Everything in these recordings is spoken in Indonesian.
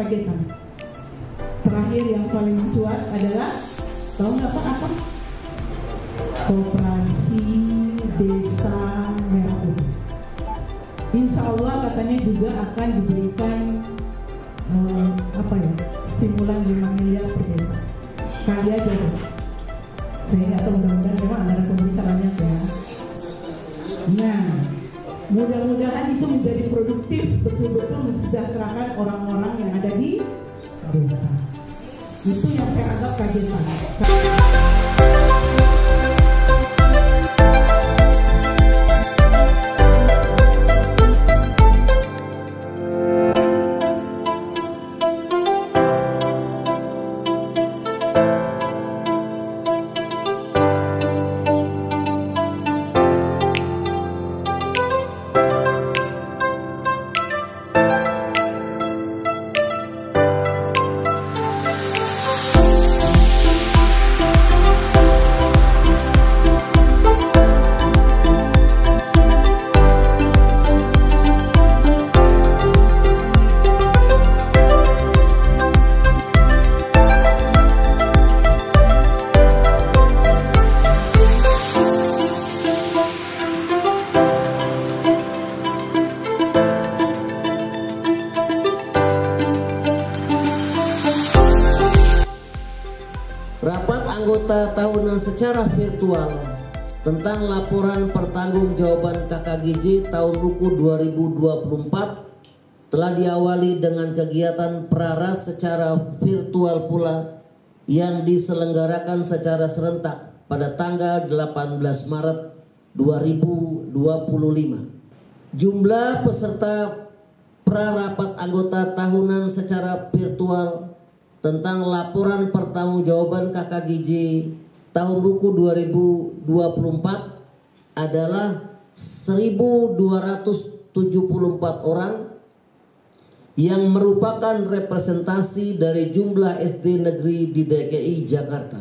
kagetan. Terakhir yang paling mencuat adalah, tahu nggak Pak apa? Koperasi Desa Merah Putih. Insya Allah katanya juga akan diberikan stimulan 5 miliar per desa. Kali aja dong. Saya nggak tahu, mudah-mudahan memang anggaran pemerintah banyak ya. Nah, mudah-mudahan itu menjadi produktif, betul-betul mensejahterakan orang-orang yang ada di desa. Itu yang saya anggap kagetan. Rapat anggota tahunan secara virtual tentang laporan pertanggungjawaban KKGJ tahun buku 2024 telah diawali dengan kegiatan praras secara virtual pula yang diselenggarakan secara serentak pada tanggal 18 Maret 2025. Jumlah peserta prarapat anggota tahunan secara virtual tentang laporan pertanggungjawaban KKGJ tahun buku 2024 adalah 1.274 orang yang merupakan representasi dari jumlah SD negeri di DKI Jakarta.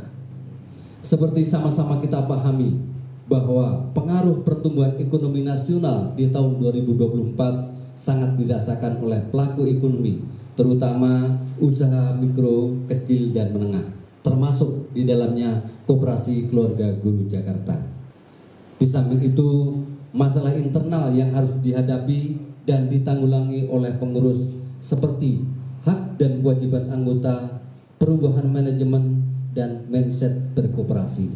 Seperti sama-sama kita pahami bahwa pengaruh pertumbuhan ekonomi nasional di tahun 2024 sangat dirasakan oleh pelaku ekonomi, terutama usaha mikro, kecil, dan menengah, termasuk di dalamnya Koperasi Keluarga Guru Jakarta. Di samping itu, masalah internal yang harus dihadapi dan ditanggulangi oleh pengurus seperti hak dan kewajiban anggota, perubahan manajemen, dan mindset berkoperasi.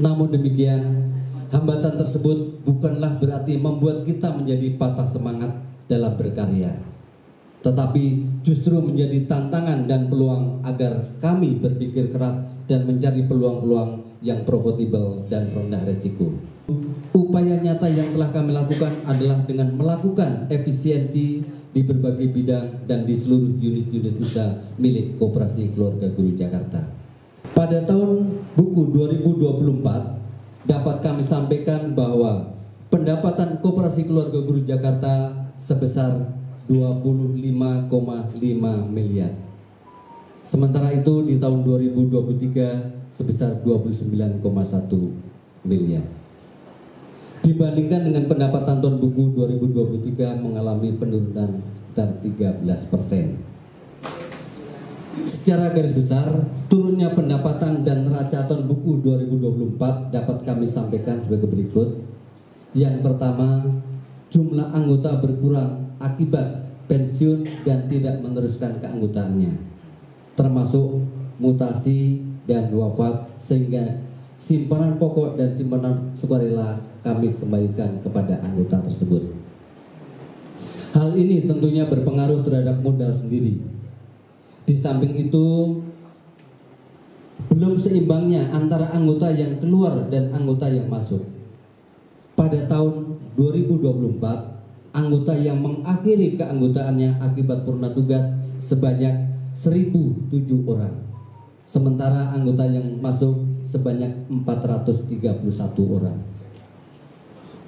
Namun demikian, hambatan tersebut bukanlah berarti membuat kita menjadi patah semangat dalam berkarya, tetapi justru menjadi tantangan dan peluang agar kami berpikir keras dan mencari peluang-peluang yang profitable dan rendah resiko. Upaya nyata yang telah kami lakukan adalah dengan melakukan efisiensi di berbagai bidang dan di seluruh unit-unit usaha milik Koperasi Keluarga Guru Jakarta. Pada tahun buku 2024 dapat kami sampaikan bahwa pendapatan Koperasi Keluarga Guru Jakarta sebesar 25,5 miliar. Sementara itu di tahun 2023 sebesar 29,1 miliar. Dibandingkan dengan pendapatan tahun buku 2023 mengalami penurunan sekitar 13%. Secara garis besar, turunnya pendapatan dan neraca tahun buku 2024 dapat kami sampaikan sebagai berikut. Yang pertama, jumlah anggota berkurang akibat pensiun dan tidak meneruskan keanggotaannya, termasuk mutasi dan wafat, sehingga simpanan pokok dan simpanan sukarela kami kembalikan kepada anggota tersebut. Hal ini tentunya berpengaruh terhadap modal sendiri. Di samping itu, belum seimbangnya antara anggota yang keluar dan anggota yang masuk. Pada tahun 2024, anggota yang mengakhiri keanggotaannya akibat purna tugas sebanyak 1.007 orang. Sementara anggota yang masuk sebanyak 431 orang.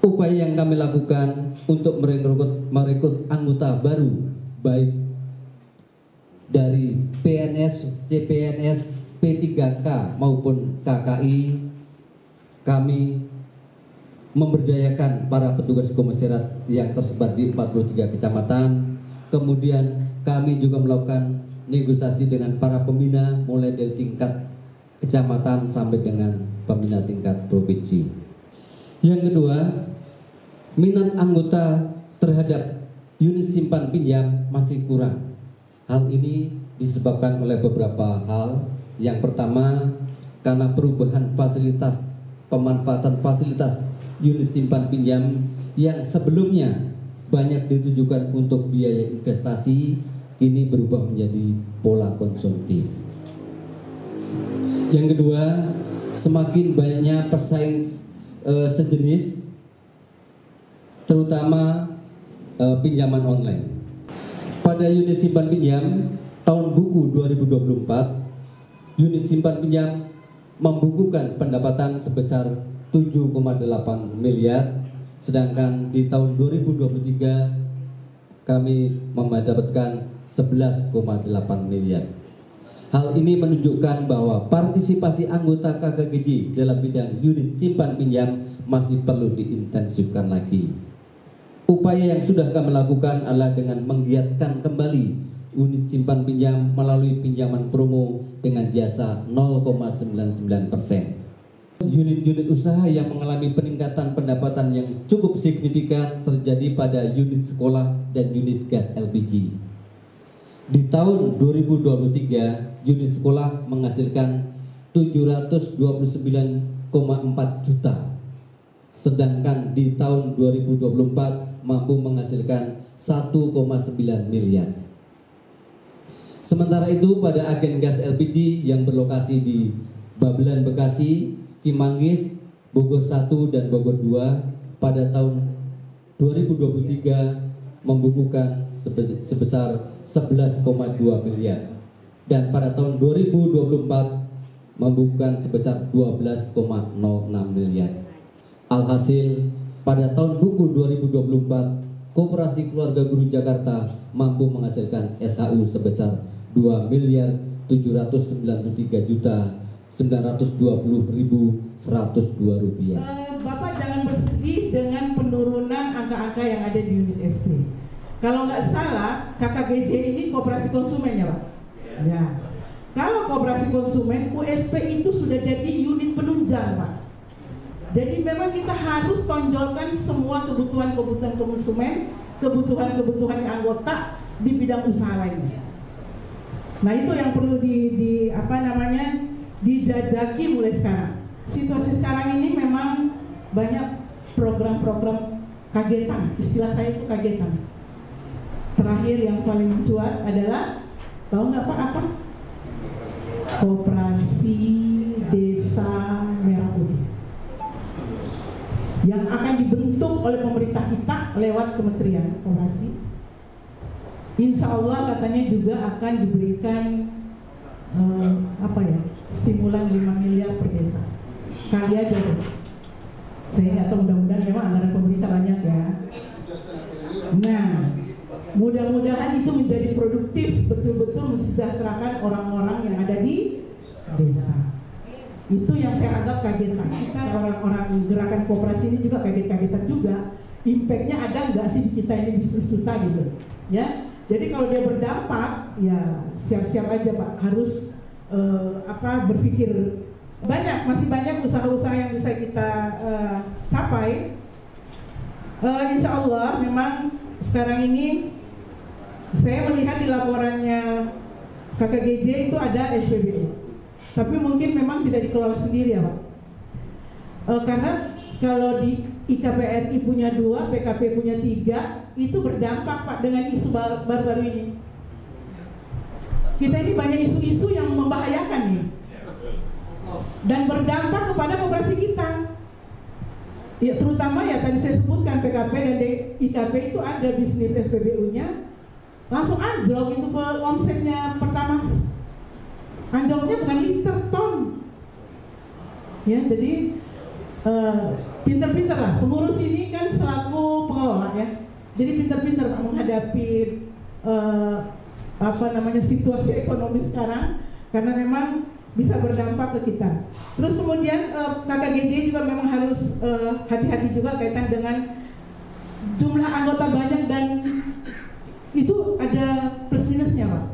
Upaya yang kami lakukan untuk merekrut anggota baru, baik dari PNS, CPNS, P3K maupun KKI, kami memberdayakan para petugas komisariat yang tersebar di 43 kecamatan, kemudian kami juga melakukan negosiasi dengan para pembina mulai dari tingkat kecamatan sampai dengan pembina tingkat provinsi. Yang kedua, minat anggota terhadap unit simpan pinjam masih kurang. Hal ini disebabkan oleh beberapa hal. Yang pertama, karena perubahan fasilitas, pemanfaatan fasilitas unit simpan pinjam yang sebelumnya banyak ditujukan untuk biaya investasi, ini berubah menjadi pola konsumtif. Yang kedua, semakin banyaknya pesaing sejenis, terutama pinjaman online. Pada unit simpan pinjam tahun buku 2024, unit simpan pinjam membukukan pendapatan sebesar 7,8 miliar, sedangkan di tahun 2023 kami mendapatkan 11,8 miliar. Hal ini menunjukkan bahwa partisipasi anggota KKGJ dalam bidang unit simpan pinjam masih perlu diintensifkan lagi. Upaya yang sudah kami lakukan adalah dengan menggiatkan kembali unit simpan pinjam melalui pinjaman promo dengan jasa 0,99%. Unit-unit usaha yang mengalami peningkatan pendapatan yang cukup signifikan terjadi pada unit sekolah dan unit gas LPG. Di tahun 2023, unit sekolah menghasilkan 729,4 juta, sedangkan di tahun 2024 mampu menghasilkan 1,9 miliar. Sementara itu pada agen gas LPG yang berlokasi di Babelan Bekasi, Cimanggis, Bogor 1 dan Bogor 2 pada tahun 2023 membukukan sebesar 11,2 miliar dan pada tahun 2024 membukukan sebesar 12,06 miliar. Alhasil pada tahun buku 2024 Koperasi Keluarga Guru Jakarta mampu menghasilkan SHU sebesar 2.733.920.102 rupiah. Bapak jangan bersedih dengan penurunan angka-angka yang ada di unit SP. Kalau nggak salah, KKGJ ini koperasi konsumen ya Pak? Ya. Kalau koperasi konsumen, USP itu sudah jadi unit penunjang Pak. Jadi memang kita harus tonjolkan semua kebutuhan-kebutuhan konsumen, kebutuhan-kebutuhan anggota di bidang usaha lainnya. Nah itu yang perlu dijajaki mulai sekarang. Situasi sekarang ini memang banyak program-program kagetan, istilah saya itu kagetan. Terakhir yang paling mencuat adalah, tahu nggak Pak apa? Koperasi Desa Merah Putih yang akan dibentuk oleh pemerintah kita lewat Kementerian Koperasi. Insya Allah katanya juga akan diberikan stimulan 5 miliar per desa. Kali aja deh. Saya nggak tahu, mudah-mudahan memang anggaran pemerintah banyak ya. Nah, mudah-mudahan itu menjadi produktif, betul-betul mensejahterakan orang-orang yang ada di desa. Itu yang saya anggap kagetan. Kita orang-orang gerakan koperasi ini juga kaget-kagetan juga. Impactnya ada nggak sih di kita ini, bisnis kita gitu, ya. Jadi kalau dia berdampak, ya siap-siap aja Pak. Harus berpikir masih banyak usaha-usaha yang bisa kita capai. Insya Allah memang sekarang ini saya melihat di laporannya KKGJ itu ada SPBU, tapi mungkin memang tidak dikelola sendiri ya Pak. Karena kalau di IKPRI punya 2, PKP punya 3, itu berdampak Pak dengan isu baru-baru ini. Kita ini banyak isu-isu yang membahayakan nih, dan berdampak kepada koperasi kita. Ya terutama ya tadi saya sebutkan PKP dan IKP itu ada bisnis SPBU-nya, langsung anjlok itu omsetnya Pertamax. Anjloknya bukan liter, ton. Ya jadi pinter-pinter lah pengurus ini kan selaku pengelola ya, jadi pinter-pinter menghadapi situasi ekonomi sekarang, karena memang bisa berdampak ke kita. Terus kemudian KKGJ juga memang harus hati-hati juga kaitan dengan jumlah anggota banyak dan itu ada plus minusnya Pak.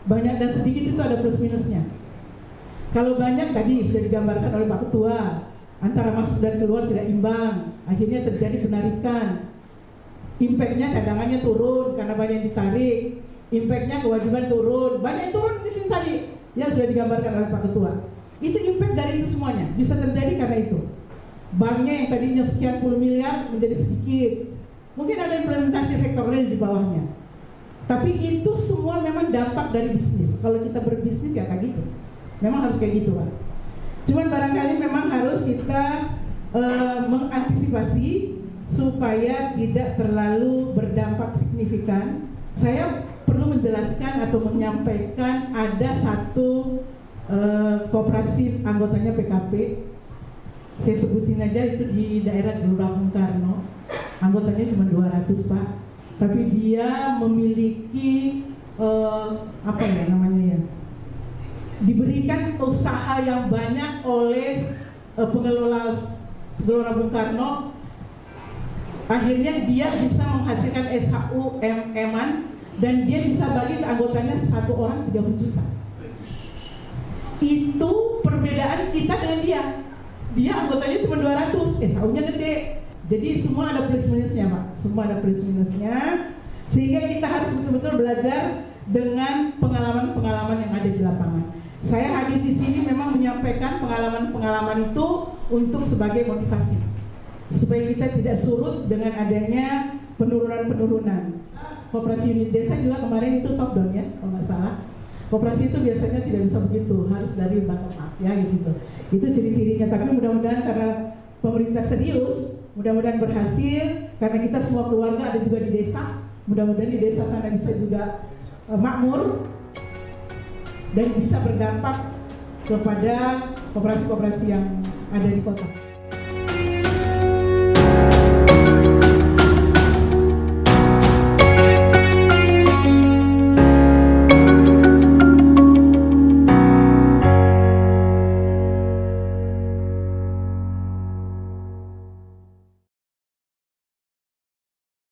Banyak dan sedikit itu ada plus minusnya. Kalau banyak tadi sudah digambarkan oleh Pak Ketua, antara masuk dan keluar tidak imbang, akhirnya terjadi penarikan. Impactnya cadangannya turun karena banyak yang ditarik, impactnya kewajiban turun, banyak yang turun di sini tadi yang sudah digambarkan oleh Pak Ketua. Itu impact dari itu semuanya, bisa terjadi karena itu. Banknya yang tadinya sekian puluh miliar menjadi sedikit, mungkin ada implementasi sektor real di bawahnya. Tapi itu semua memang dampak dari bisnis. Kalau kita berbisnis ya kayak gitu, memang harus kayak gitu Pak. Cuman barangkali memang harus kita mengantisipasi supaya tidak terlalu berdampak signifikan. Saya perlu menjelaskan atau menyampaikan ada satu koperasi anggotanya PKP, saya sebutin aja itu di daerah Gelora Bung Karno, anggotanya cuma 200 Pak, tapi dia memiliki apa ya namanya ya, diberikan usaha yang banyak oleh pengelola Gelora Bung Karno. Akhirnya dia bisa menghasilkan SHU M-an dan dia bisa bagi ke anggotanya satu orang 30 juta. Itu perbedaan kita dengan dia. Dia anggotanya cuma 200, SHU-nya gede. Jadi semua ada plus minusnya Pak, semua ada plus minusnya. Sehingga kita harus betul-betul belajar dengan pengalaman-pengalaman yang ada di lapangan. Saya hadir di sini memang menyampaikan pengalaman-pengalaman itu untuk sebagai motivasi, supaya kita tidak surut dengan adanya penurunan-penurunan. Koperasi unit desa juga kemarin itu top down ya, kalau nggak salah. Koperasi itu biasanya tidak bisa begitu, harus dari bottom up ya gitu. Itu ciri-cirinya. Tapi mudah-mudahan karena pemerintah serius, mudah-mudahan berhasil. Karena kita semua keluarga ada juga di desa, mudah-mudahan di desa sana bisa juga makmur dan bisa berdampak kepada koperasi-koperasi yang ada di kota.